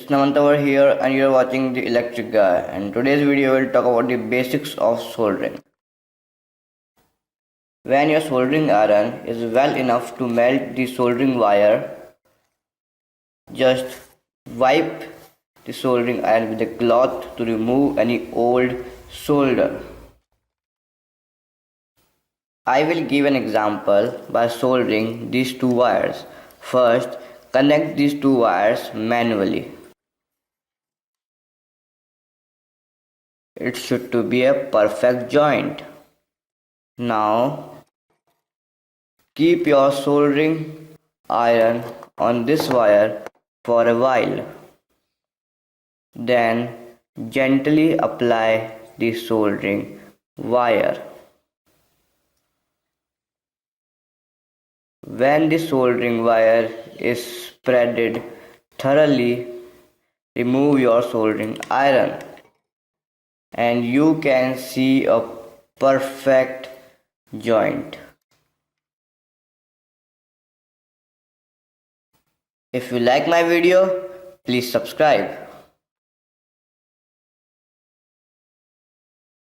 Namant over here and you're watching the electric guy, and today's video will talk about the basics of soldering. When your soldering iron is well enough to melt the soldering wire, just wipe the soldering iron with a cloth to remove any old solder. I will give an example by soldering these two wires. First, connect these two wires manually. It should to be a perfect joint. Now, keep your soldering iron on this wire for a while. Then, gently apply the soldering wire. When the soldering wire is spreaded thoroughly, remove your soldering iron and you can see a perfect joint. If you like my video, please subscribe.